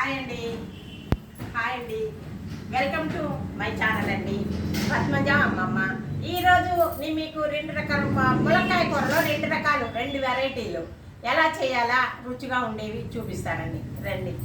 Hi అండి. Hi అండి. Welcome to my channel అండి, పద్మజ అమ్మమ్మ. ఈరోజు నేను మీకు 2 రకాల ములక్కాయ కూరలో 2 రకాలు 2 వెరైటీలు ఎలా చేయాలా రుచిగా ఉండేవి చూపిస్తానండి. రండి.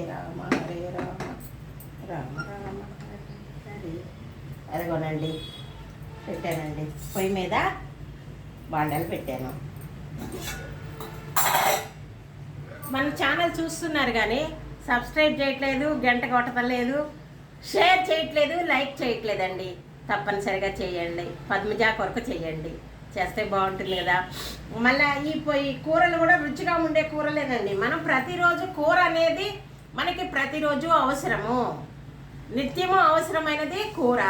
రామ హరే రామ రామ రామ హరే. అదిగోనండి పెట్టానండి, పొయ్యి మీద బాండలు పెట్టాను. మన ఛానల్ చూస్తున్నారు కానీ సబ్స్క్రైబ్ చేయట్లేదు, గంట కొట్టలేదు, షేర్ చేయట్లేదు, లైక్ చేయట్లేదండి. తప్పనిసరిగా చేయండి, పద్మజ కొరకు చేయండి, చేస్తే బాగుంటుంది కదా. మళ్ళీ ఈ కూరలు కూడా రుచిగా ఉండే కూరలేనండి. మనం ప్రతిరోజు కూర అనేది మనకి ప్రతిరోజు అవసరము, నిత్యము అవసరమైనది కూర.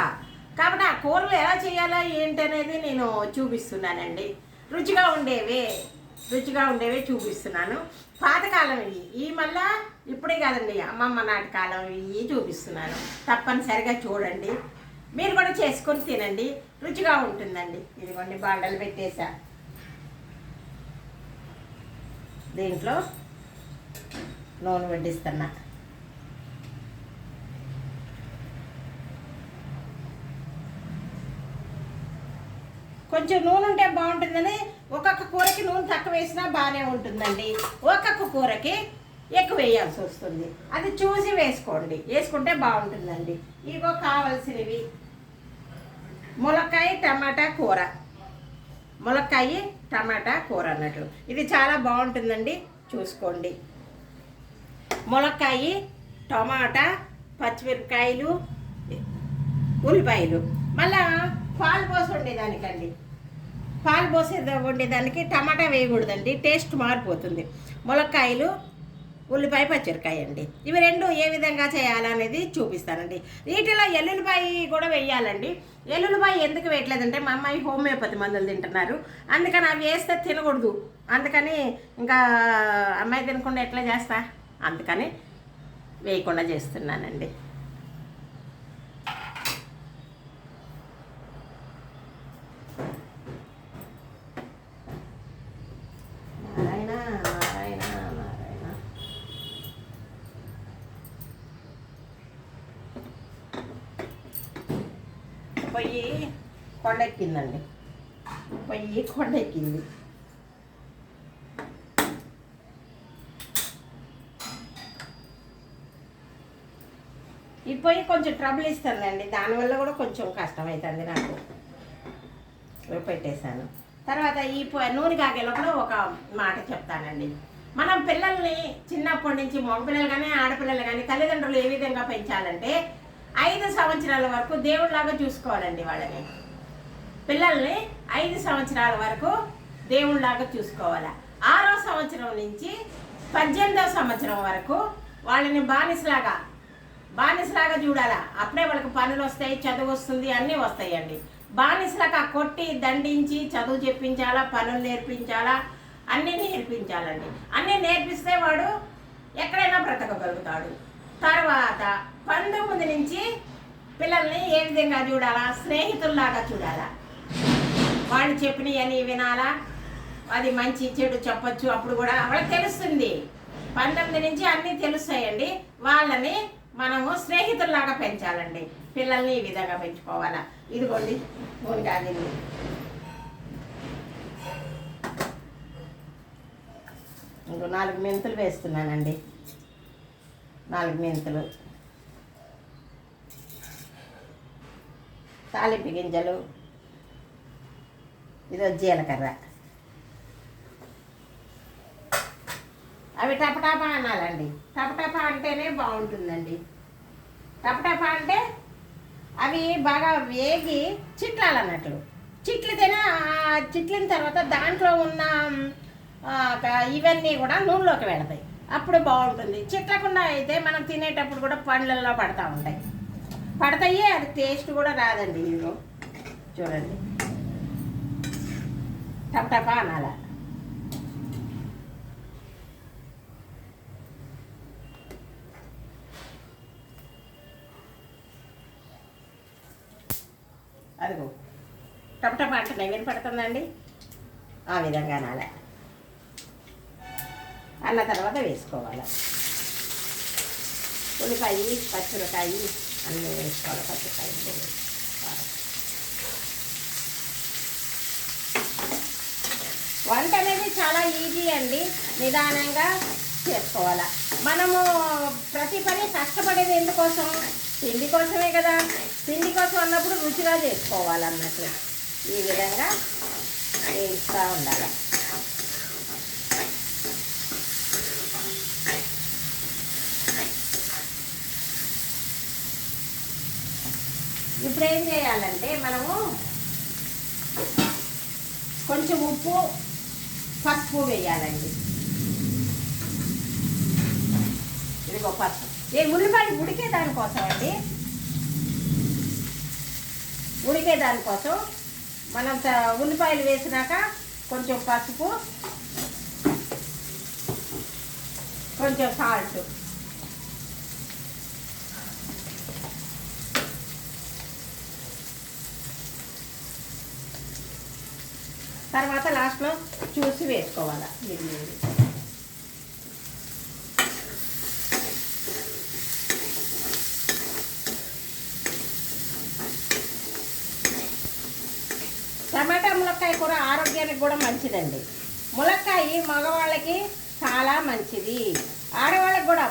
కాబట్టి ఆ కూరలు ఎలా చేయాలా ఏంటి అనేది నేను చూపిస్తున్నానండి. రుచిగా ఉండేవే చూపిస్తున్నాను. పాతకాలం ఈ మళ్ళా ఇప్పుడే కాదండి, అమ్మమ్మ నాటి కాలం ఇవి చూపిస్తున్నాను. తప్పనిసరిగా చూడండి, మీరు కూడా చేసుకొని తినండి, రుచిగా ఉంటుందండి. ఇదిగోండి బాండలు పెట్టేసా. దీంట్లో నూనె వడ్డిస్తున్నా. కొంచెం నూనె ఉంటే బాగుంటుందని ఒక్కొక్క కూరకి నూనె తక్కువ వేసినా బాగానే ఉంటుందండి. ఒక్కొక్క కూరకి ఎక్కువ వేయాల్సి వస్తుంది. అది చూసి వేసుకోండి, వేసుకుంటే బాగుంటుందండి. ఇగో కావాల్సినవి ములక్కాయ టమాటా కూర. ములక్కాయ టమాటా కూర అన్నట్లు ఇది చాలా బాగుంటుందండి, చూసుకోండి. ములక్కాయ, టమాటా, పచ్చిమిరపకాయలు, ఉల్లిపాయలు. మళ్ళా పాలు పోసి వండేదానికండి, పాలు పోసి వండేదానికి టమాటా వేయకూడదండి, టేస్ట్ మారిపోతుంది. ములక్కాయలు, ఉల్లిపాయ, పచ్చిమిరపకాయ అండి. ఇవి 2 ఏ విధంగా చేయాలనేది చూపిస్తానండి. వీటిలో ఎల్లుల్లిపాయ కూడా వేయాలండి. ఎల్లుల్లిపాయ ఎందుకు వేయట్లేదంటే మా అమ్మాయి హోమియోపతి మందులు తింటున్నారు, అందుకని అవి వేస్తే తినకూడదు. అందుకని ఇంకా అమ్మాయి తినకుండా ఎట్లా చేస్తా, అందుకని వేయకుండా చేస్తున్నానండి. నారాయణ నారాయణ నారాయణ. పొయ్యి కొండెక్కిందండి, పొయ్యి కొండెక్కింది. ఈ పొయ్యి కొంచెం ట్రబుల్ ఇస్తుందండి, దానివల్ల కూడా కొంచెం కష్టమవుతుంది నాకు. పెట్టేశాను. తర్వాత ఈ నూనె కాగేలోపల ఒక మాట చెప్తానండి. మనం పిల్లల్ని చిన్నప్పటి నుంచి మగపిల్లలు కానీ ఆడపిల్లలు కానీ తల్లిదండ్రులు ఏ విధంగా పెంచాలంటే 5 సంవత్సరాల వరకు దేవుళ్ళలాగా చూసుకోవాలండి వాళ్ళని. పిల్లల్ని 5 సంవత్సరాల వరకు దేవుళ్ళలాగా చూసుకోవాలి. 6వ సంవత్సరం నుంచి 18వ సంవత్సరం వరకు వాళ్ళని బానిసలాగా చూడాలా. అప్పుడే వాళ్ళకి పనులు వస్తాయి, చదువు వస్తుంది, అన్నీ వస్తాయండి. బానిసలాగా కొట్టి దండించి చదువు చెప్పించాలా, పనులు నేర్పించాలా, అన్నీ నేర్పించాలండి. అన్నీ నేర్పిస్తే వాడు ఎక్కడైనా బ్రతకగలుగుతాడు. తర్వాత 19 నుంచి పిల్లల్ని ఏ విధంగా చూడాలా, స్నేహితుల్లాగా చూడాలా. వాళ్ళు చెప్పినవన్నీ వినాలా, అది మంచి చెడు చెప్పచ్చు. అప్పుడు కూడా వాళ్ళకి తెలుస్తుంది. 19 నుంచి అన్నీ తెలుస్తాయండి. వాళ్ళని మనము స్నేహితుల్లాగా పెంచాలండి. పిల్లల్ని ఈ విధంగా పెంచుకోవాలా. ఇదిగోండి నూనె కాగింది. ఇంకో 4 మెంతులు వేస్తున్నానండి. 4 మెంతులు, తాలింపు గింజలు, ఇదో జీలకర్ర. అవి టపటాపా అనాలండి. టపటాపా అంటేనే బాగుంటుందండి. టపటాపా అంటే అవి బాగా వేగి చిట్లాలన్నట్లు. చిట్లిన తర్వాత దాంట్లో ఉన్న ఇవన్నీ కూడా నూనెలోకి వెళతాయి, అప్పుడు బాగుంటుంది. చిట్లకుండా అయితే మనం తినేటప్పుడు కూడా పండ్లల్లో పడతాయి, అది టేస్ట్ కూడా రాదండి. ఇదిగో చూడండి, టపటపా అనాల. అదిగో టపటప అంటున్నాయి, వినపడుతుందండి. ఆ విధంగా అనాలి. అన్న తర్వాత వేసుకోవాలి ఉల్లిపాయ, పచ్చిమిరకాయ అన్నీ వేసుకోవాలి. పచ్చిమిరకాయ వంట అనేది చాలా ఈజీ అండి. నిదానంగా చేసుకోవాలి. మనము ప్రతి పని కష్టపడేది ఎందుకోసం? తిండి కోసమే కదా. తిండి కోసం అన్నప్పుడు రుచిగా చేసుకోవాలన్నట్టు ఈ విధంగా వేస్తూ ఉండాలి. ఇప్పుడు ఏం చేయాలంటే మనము కొంచెం ఉప్పు, పసుపు వేయాలండి. ఇదిగో పసుపు. ఉల్లిపాయలు ఉడికేదానికోసం అండి. ఉడికేదానికోసం మనం ఉల్లిపాయలు వేసినాక కొంచెం పసుపు, కొంచెం సాల్ట్, తర్వాత లాస్ట్లో చూసి వేసుకోవాలి. టమాటా ములక్కాయ కూర ఆరోగ్యానికి కూడా మంచిదండి. ములక్కాయ మగవాళ్ళకి చాలా మంచిది. ఆడవాళ్ళకి కూడా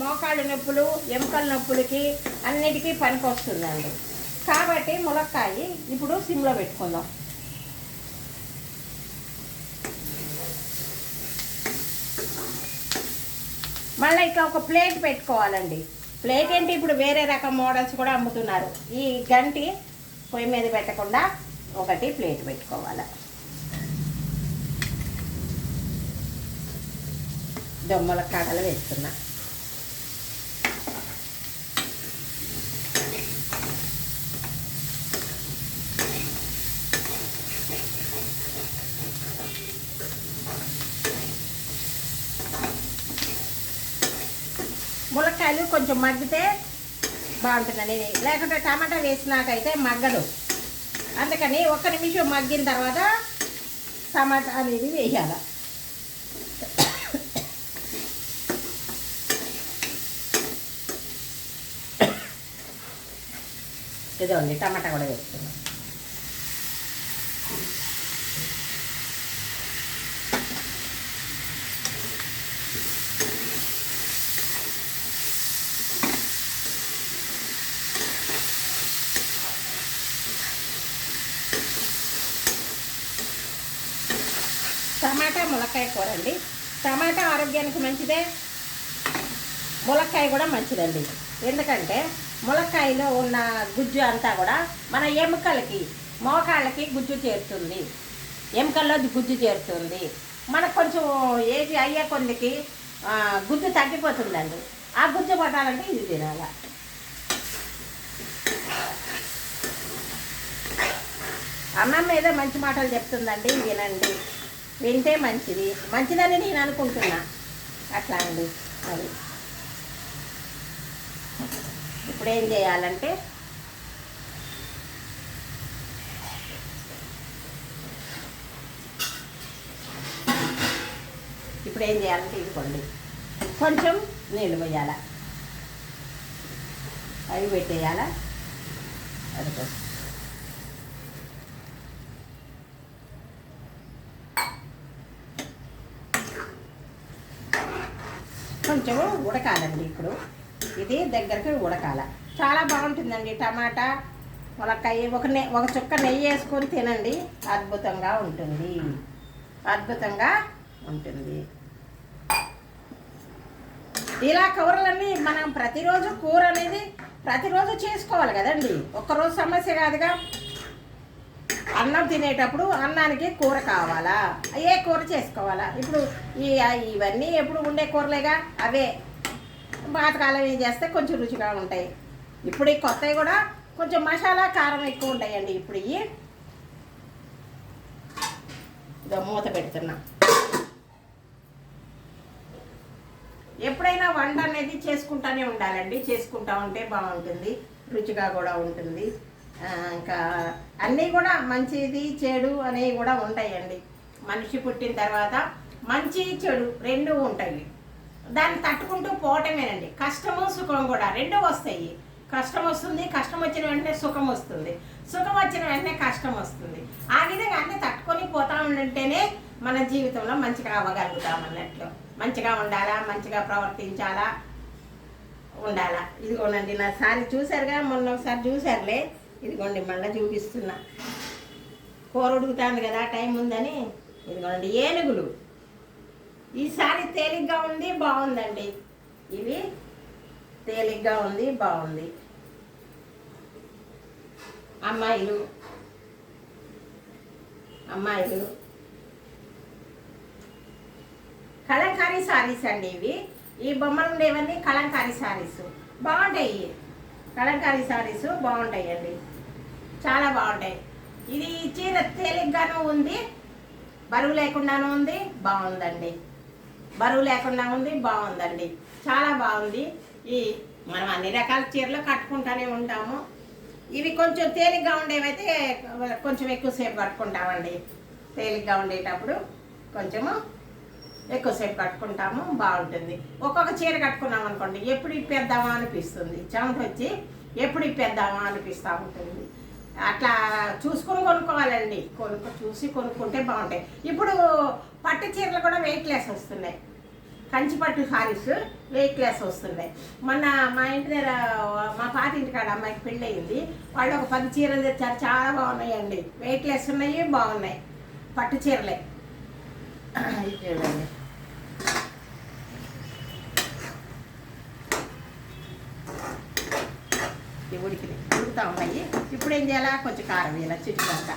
మోకాళ్ళ నొప్పులు, ఎముకల నొప్పులకి అన్నిటికీ పనికొస్తుందండి. కాబట్టి ములక్కాయ ఇప్పుడు సిమ్లో పెట్టుకుందాం. మళ్ళీ ఇట్లా ఒక ప్లేట్ పెట్టుకోవాలండి. ప్లేట్ ఏంటి, ఇప్పుడు వేరే రకం మోడల్స్ కూడా అమ్ముతున్నారు. ఈ గంటి పొయ్యి మీద పెట్టకుండా ఒకటి ప్లేట్ పెట్టుకోవాలి. దొమ్మల కాడలు వేస్తున్నా. ములక్కాయలు కొంచెం మగ్గితే బాగుంటుందండి. లేకుంటే టమాటా వేసినాకైతే మగ్గదు. అందుకని 1 నిమిషం మగ్గిన తర్వాత టమాటా అనేది వేయాలి. ఇదండి టమాటా కూడా వేస్తున్నాం. టమాటా ములక్కాయ కూర అండి. టమాటా ఆరోగ్యానికి మంచిదే, ములక్కాయ కూడా మంచిదండి. ఎందుకంటే ములక్కాయలో ఉన్న గుజ్జు అంతా కూడా మన ఎముకలకి, మోకాళ్ళకి గుజ్జు చేరుతుంది. ఎముకల్లో గుజ్జు చేరుతుంది. మనకు కొంచెం ఏజ్ అయ్యే కొద్దికి గుజ్జు తగ్గిపోతుందండి. ఆ గుజ్జు పట్టాలంటే ఇది తినాలి. అన్నం మీద మంచి మాటలు చెప్తుందండి, వినండి. వింటే మంచిదని నేను అనుకుంటున్నా. అట్లా అండి. అది ఇప్పుడు ఏం చేయాలంటే ఇదిగోండి కొంచెం నీళ్ళు పోయాల, అవి పెట్టేయాల. అది కొంచెం ఉడకాలండి. ఇప్పుడు ఇది దగ్గరికి ఉడకాల. చాలా బాగుంటుందండి టమాటా ములక్కాయ. ఒక చుక్క నెయ్యి వేసుకొని తినండి, అద్భుతంగా ఉంటుంది. ఇలా కూరలన్నీ మనం ప్రతిరోజు కూర అనేది ప్రతిరోజు చేసుకోవాలి కదండి. ఒక్కరోజు సమస్య కాదుగా. అన్నం తినేటప్పుడు అన్నానికి కూర కావాలా, ఏ కూర చేసుకోవాలా. ఇప్పుడు ఇవన్నీ ఎప్పుడు ఉండే కూరలేగా, అవే పాతకాలం ఏం చేస్తే కొంచెం రుచిగా ఉంటాయి. ఇప్పుడు ఈ కొత్తవి కూడా కొంచెం మసాలా కారం ఎక్కువ ఉంటాయండి. ఇప్పుడు ఇదో మూత పెడుతున్నా. ఎప్పుడైనా వంట అనేది చేసుకుంటానే ఉండాలండి. చేసుకుంటా ఉంటే బాగుంటుంది, రుచిగా కూడా ఉంటుంది. ఇంకా అన్నీ కూడా మంచిది చెడు అనేవి కూడా ఉంటాయండి. మనిషి పుట్టిన తర్వాత మంచి చెడు రెండు ఉంటాయి. దాన్ని తట్టుకుంటూ పోవటమేనండి. కష్టము సుఖం కూడా రెండు వస్తాయి. కష్టం వస్తుంది, కష్టం వచ్చిన వెంటనే సుఖం వస్తుంది, సుఖం వచ్చిన వెంటనే కష్టం వస్తుంది. ఆ విధంగా అన్నీ తట్టుకొని పోతా ఉంటేనే మన జీవితంలో మంచిగా అవ్వగలుగుతాం అన్నట్లు. మంచిగా ఉండాలా, మంచిగా ప్రవర్తించాలా, ఉండాలా. ఇదిగోనండి నా సారి చూసారుగా, మొన్న ఒకసారి చూసారులే, ఇదిగోండి మళ్ళీ చూపిస్తున్నా. కూర ఉడుకుతాంది కదా, టైం ఉందని. ఇదిగోండి ఏనుగులు. ఈసారి తేలిగ్గా ఉంది, బాగుందండి. ఇవి తేలిగ్గా ఉంది, బాగుంది. అమ్మాయిలు కలంకారీ సారీస్ అండి ఇవి. ఈ బొమ్మలు ఉండేవన్నీ కలంకారీ సారీస్. బాగుంటాయి, కలంకారీ సారీస్ బాగుంటాయండి, చాలా బాగుంటాయి. ఇది చీర తేలిగ్గానూ ఉంది, బరువు లేకుండానూ ఉంది, బాగుందండి. బరువు లేకుండా ఉంది, బాగుందండి, చాలా బాగుంది. ఈ మనం అన్ని రకాల చీరలు కట్టుకుంటూనే ఉంటాము. ఇవి కొంచెం తేలిగ్గా ఉండేవైతే కొంచెం ఎక్కువసేపు కట్టుకుంటామండి. తేలిగ్గా ఉండేటప్పుడు కొంచెము ఎక్కువసేపు కట్టుకుంటాము, బాగుంటుంది. ఒక్కొక్క చీర కట్టుకున్నాం అనుకోండి, ఎప్పుడు ఇప్పేద్దామా అనిపిస్తుంది. చెమట వచ్చి ఎప్పుడు ఇప్పేద్దామా అనిపిస్తూ ఉంటుంది. అట్లా చూసుకొని కొనుక్కోవాలండి. చూసి కొనుక్కుంటే బాగుంటాయి. ఇప్పుడు పట్టు చీరలు కూడా వెయిట్లెస్ వస్తున్నాయి. కంచిపట్టు సారీస్ వెయిట్లెస్ వస్తున్నాయి. మొన్న మా ఇంటి దగ్గర మా పాత ఇంటి కాడ అమ్మాయికి పెళ్ళి అయింది. వాళ్ళు ఒక 10 చీరలు తెచ్చారు, చాలా బాగున్నాయండి. వెయిట్లెస్ ఉన్నాయి, బాగున్నాయి, పట్టు చీరలే. చూడండి, ఉడుకుతా ఉన్నాయి. ఇప్పుడు ఏం చేయాలా, కొంచెం కారం వేయాలి, చిట్టుకంట.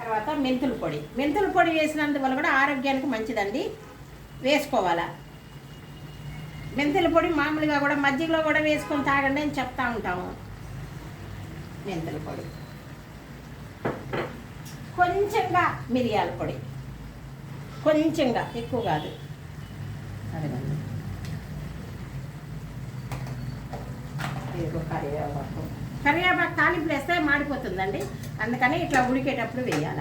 తర్వాత మెంతుల పొడి వేసినందువల్ల కూడా ఆరోగ్యానికి మంచిదండి, వేసుకోవాలా. మెంతుల పొడి మామూలుగా కూడా మజ్జిగలో కూడా వేసుకొని తాగండి అని చెప్తా ఉంటాము. మెంతుల పొడి, కొంచెంగా మిరియాల పొడి, కొంచెంగా, ఎక్కువ కాదు. అదేనండి, కరివేపాకు తాలింపులు వేస్తే మాడిపోతుందండి, అందుకని ఇట్లా ఉడికేటప్పుడు వేయాల.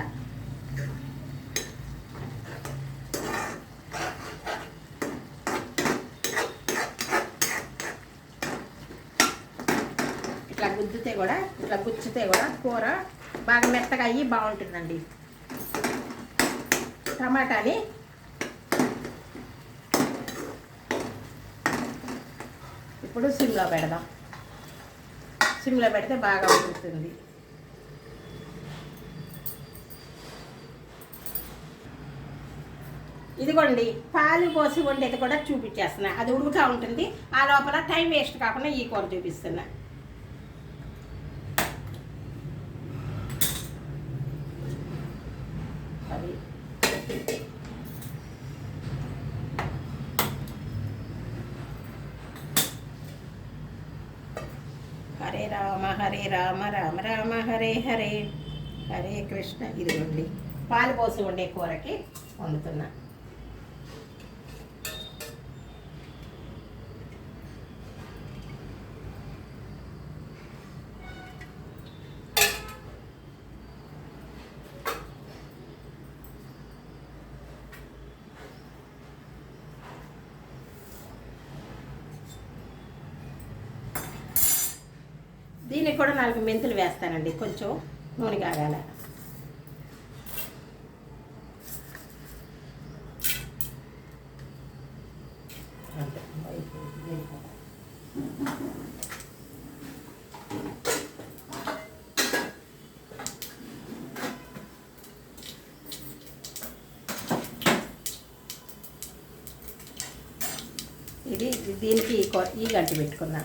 ఇట్లా గుచ్చితే కూడా కూర బాగా మెత్తగా అయ్యి బాగుంటుందండి. టమాటాని ఇప్పుడు సిమ్లో పెడదాం. సిమ్లో పెడితే బాగా ఉడుకుతుంది. ఇదిగోండి పాలు పోసి వండేది కూడా చూపించేస్తున్నా. అది ఉడుకుతూ ఉంటుంది, ఆ లోపల టైం వేస్ట్ కాకుండా ఈ కూర చూపిస్తున్నా. అది హరే రామ హరే రామ రామ రామ హరే హరే, హరే కృష్ణ. ఇదిగోండి పాలు పోసి వండే కూరకి వండుతున్నా. దీనికి కూడా 4 మెంతులు వేస్తానండి, కొంచెం నూనె కాగాల. ఇది దీనికి ఈ గంటి పెట్టుకున్నా.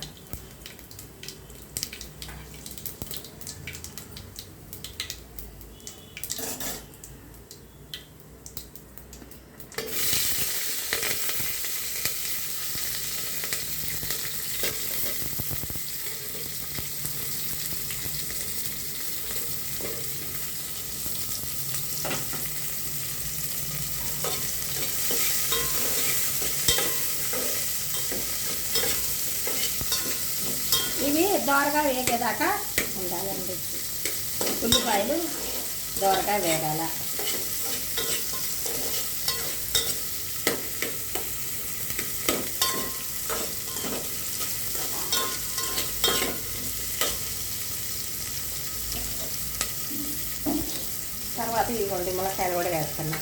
ఇవి దోరగా వేగేదాకా ఉండాలండి. ఉల్లిపాయలు దోరగా వేగాల. తర్వాత ఇవ్వండి ములక్కాయలు కూడా వేస్తున్నా.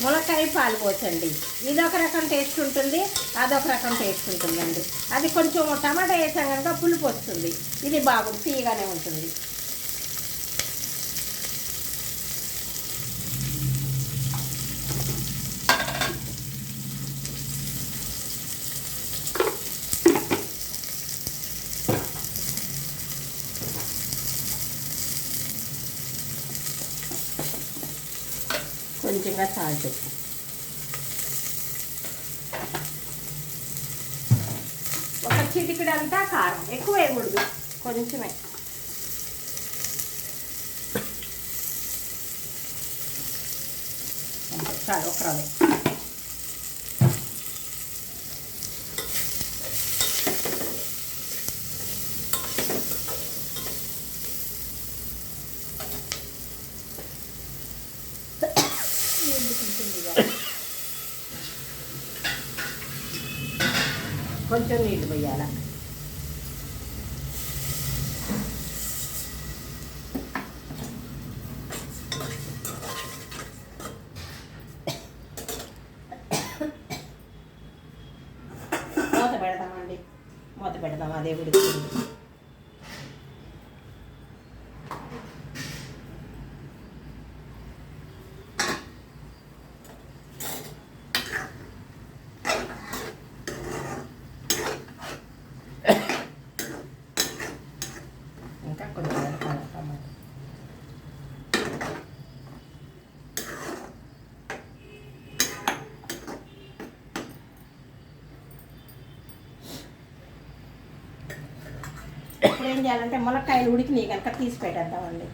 ములక్కాయ పాలు పోసండి. ఇదొక రకం టేస్ట్ ఉంటుంది, అదొక రకం టేస్ట్ ఉంటుందండి. అది కొంచెం టమాటా వేసాం కనుక పులుపు వస్తుంది, ఇది బాగుంది, తీయగానే ఉంటుంది. కొంచెంగా సాల్ట్, ఒక చిటికెడంతా కారం, ఎక్కువ వేయకూడదు, కొంచెమే. చాలు, ఒక రవ్వ. కొంచెం నీళ్ళు పోయాల. మూత పెడదామండి, మూత పెడదాం, అదే ఉడుకుతుంది. ఇంకా కొంచెం టమాటా. ఇప్పుడు ఏం చేయాలంటే ములక్కాయలు ఉడికినాయి కనుక తీసి పెట్టేద్దామండి.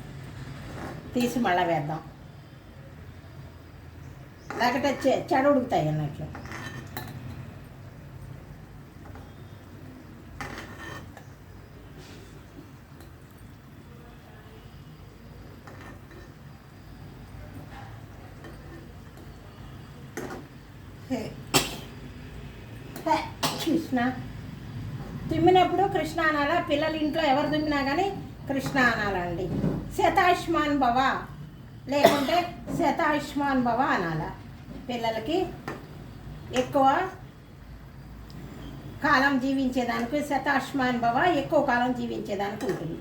తీసి మళ్ళీ వేద్దాం, లేకపోతే చెడ ఉడుకుతాయి అన్నట్లు. కృష్ణ తుమ్మినప్పుడు కృష్ణ అనాలా. పిల్లల ఇంట్లో ఎవరు తుమ్మినా కానీ కృష్ణ అనాలండి. శతాయుష్మాన్ భవ లేకుంటే శతాయుష్మాన్ భవ అనాలా. పిల్లలకి ఎక్కువ కాలం జీవించేదానికి శతాయుష్మాన్ భవ, ఎక్కువ కాలం జీవించేదానికి ఉంటుంది.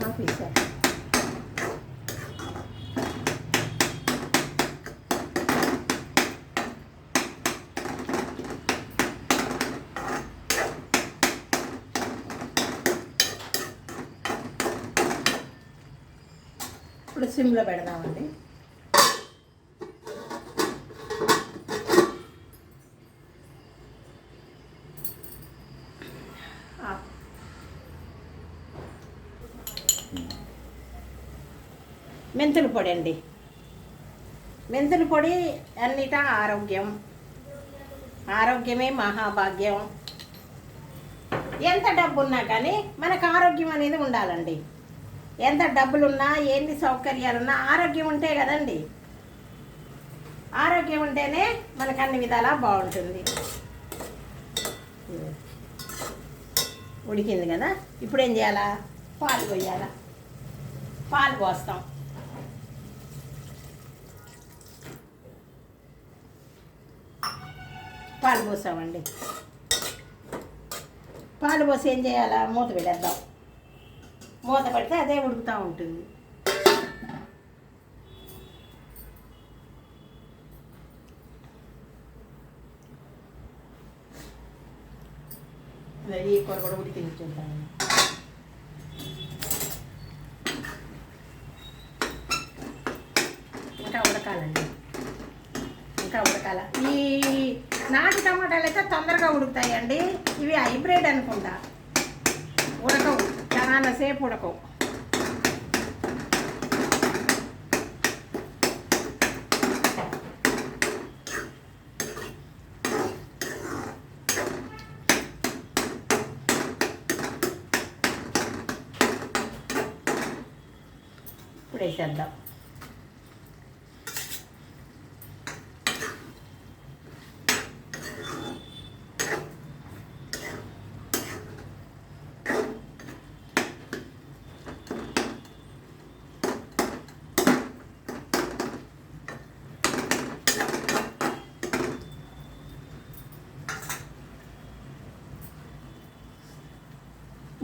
ఆఫీసర్ ఇప్పుడు సిమ్లో పెడదామండి. మెంతుల పొడి అండి. మెంతుల పొడి అన్నిటా ఆరోగ్యం, ఆరోగ్యమే మహాభాగ్యం. ఎంత డబ్బున్నా కానీ మనకు ఆరోగ్యం అనేది ఉండాలండి. ఎంత డబ్బులున్నా, ఎన్ని సౌకర్యాలున్నా ఆరోగ్యం ఉంటే కదండి. ఆరోగ్యం ఉంటేనే మనకు అన్ని విధాలా బాగుంటుంది. ఉడికింది కదా, ఇప్పుడు ఏం చేయాలా? పాలు పోయాలా. పాలు పోస్తాం. పాలు పోసామండి. పాలు పోసి ఏం చేయాలా? మూత పెట్టేద్దాం. మూత పెడితే అదే ఉడుకుతూ ఉంటుంది. ఈ కూర కూడా ఉడికింది చూద్దాం. ఇంకా ఉడకాలండి, ఇంకా ఉడకాల. ఈ నాటు టమాటాలు అయితే తొందరగా ఉడుకుతాయండి. ఇవి హైబ్రిడ్ అనుకుంటా, ఉడకవు, చాలాసేపు ఉడకవు. ఇప్పుడు వేసేద్దాం.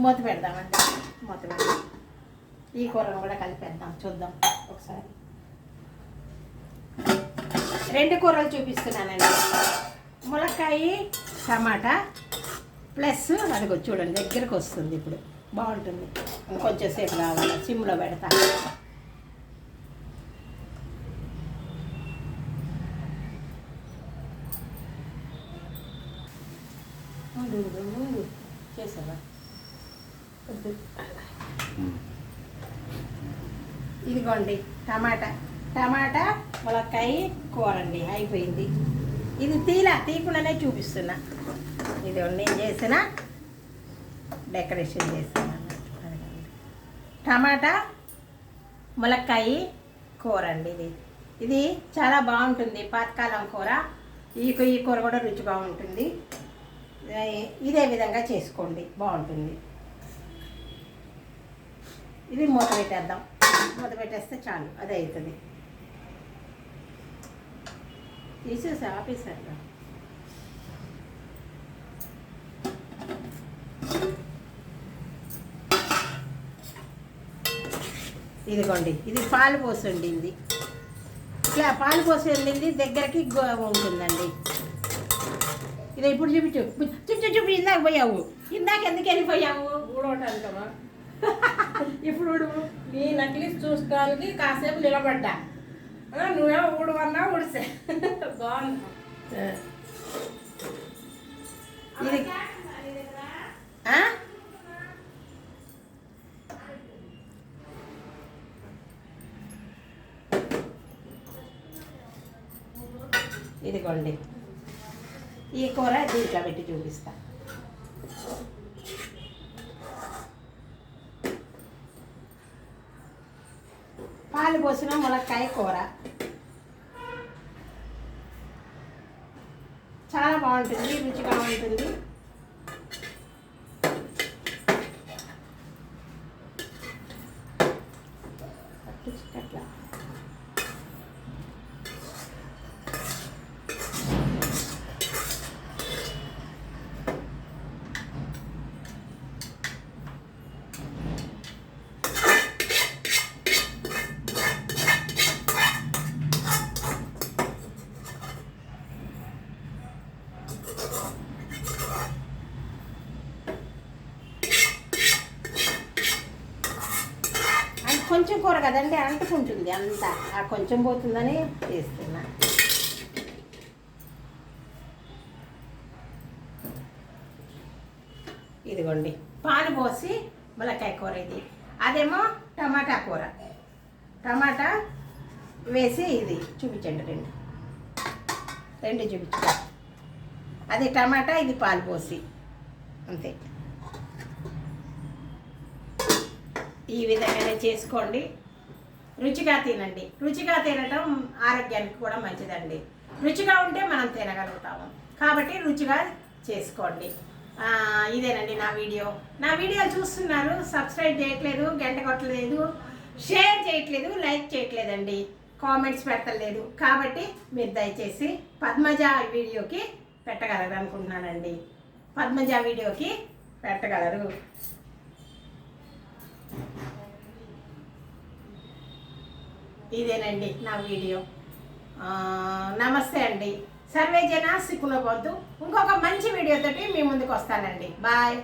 మూత పెడదామండి. మూత పెడదాం. ఈ కూరను కూడా కలిపేద్దాం. చూద్దాం ఒకసారి. 2 కూరలు చూపిస్తున్నానండి. ములక్కాయ టమాటా ప్లస్ అదిగో చూడండి, దగ్గరకు వస్తుంది. ఇప్పుడు బాగుంటుంది. ఇంకొంచెం సేపు కావాలి. సిమ్లో పెడతా. చేసావా? ఇదిగోండి టమాటా ములక్కాయ కూర అండి, అయిపోయింది. ఇది తీయకుండానే చూపిస్తున్నా. ఇది నేను చేసిన డెకరేషన్ చేస్తాను. టమాటా ములక్కాయ కూర అండి. ఇది చాలా బాగుంటుంది. పాతకాలం కూర. ఈ కూర కూడా రుచిగా ఉంటుంది. ఇదే విధంగా చేసుకోండి, బాగుంటుంది. ఇది మూత పెట్టేద్దాం. మూత పెట్టేస్తే చాలు, అదే అవుతుంది. తీసేసి ఆపేసారు. ఇదిగోండి, ఇది పాలు పోసి వండింది. ఇట్లా పాలు పోసి వండింది దగ్గరికి ఉంటుందండి. ఇది ఇప్పుడు చూపి ఇందాక పోయావు. ఇందాక ఎందుకు వెళ్ళిపోయావు? ఊడవటానికమ్మా. ఇప్పుడు నీ నకిలీ చూసుకోవడానికి కాసేపు నిలబడ్డా. నువ్వేమో ఊడవన్నా ఊడిసే. బాగుంది. ఇది ఇదిగోండి, ఈ కూర దీంట్లో పెట్టి చూపిస్తా. పాలు పోసిన ములక్కాయ కూర చాలా బాగుంటుంది, రుచిగా ఉంటుంది. అట్లా కొంచెం కూర కదండి, అంటుకుంటుంది అంతా. ఆ కొంచెం పోతుందని చేస్తున్నా. ఇదిగోండి, పాలు పోసి ములక్కాయ కూర ఇది. అదేమో టమాటా కూర. టమాటా వేసి ఇది చూపించండి. రెండు చూపించండి. అది టమాటా, ఇది పాలు పోసి, అంతే. ఈ విధంగానే చేసుకోండి. రుచిగా తినండి. రుచిగా తినటం ఆరోగ్యానికి కూడా మంచిదండి. రుచిగా ఉంటే మనం తినగలుగుతాము. కాబట్టి రుచిగా చేసుకోండి. ఇదేనండి నా వీడియోలు చూస్తున్నారు, సబ్స్క్రైబ్ చేయట్లేదు, గంట కొట్టలేదు, షేర్ చేయట్లేదు, లైక్ చేయట్లేదండి, కామెంట్స్ పెట్టలేదు. కాబట్టి మీరు దయచేసి పద్మజ వీడియోకి పెట్టగలరు అనుకుంటున్నానండి. పద్మజ వీడియోకి పెట్టగలరు. ఇదేనండి నా వీడియో. నమస్తే అండి. సర్వే జన సుఖినో భవంతు. ఇంకొక మంచి వీడియోతోటి మీ ముందుకు వస్తానండి. బాయ్.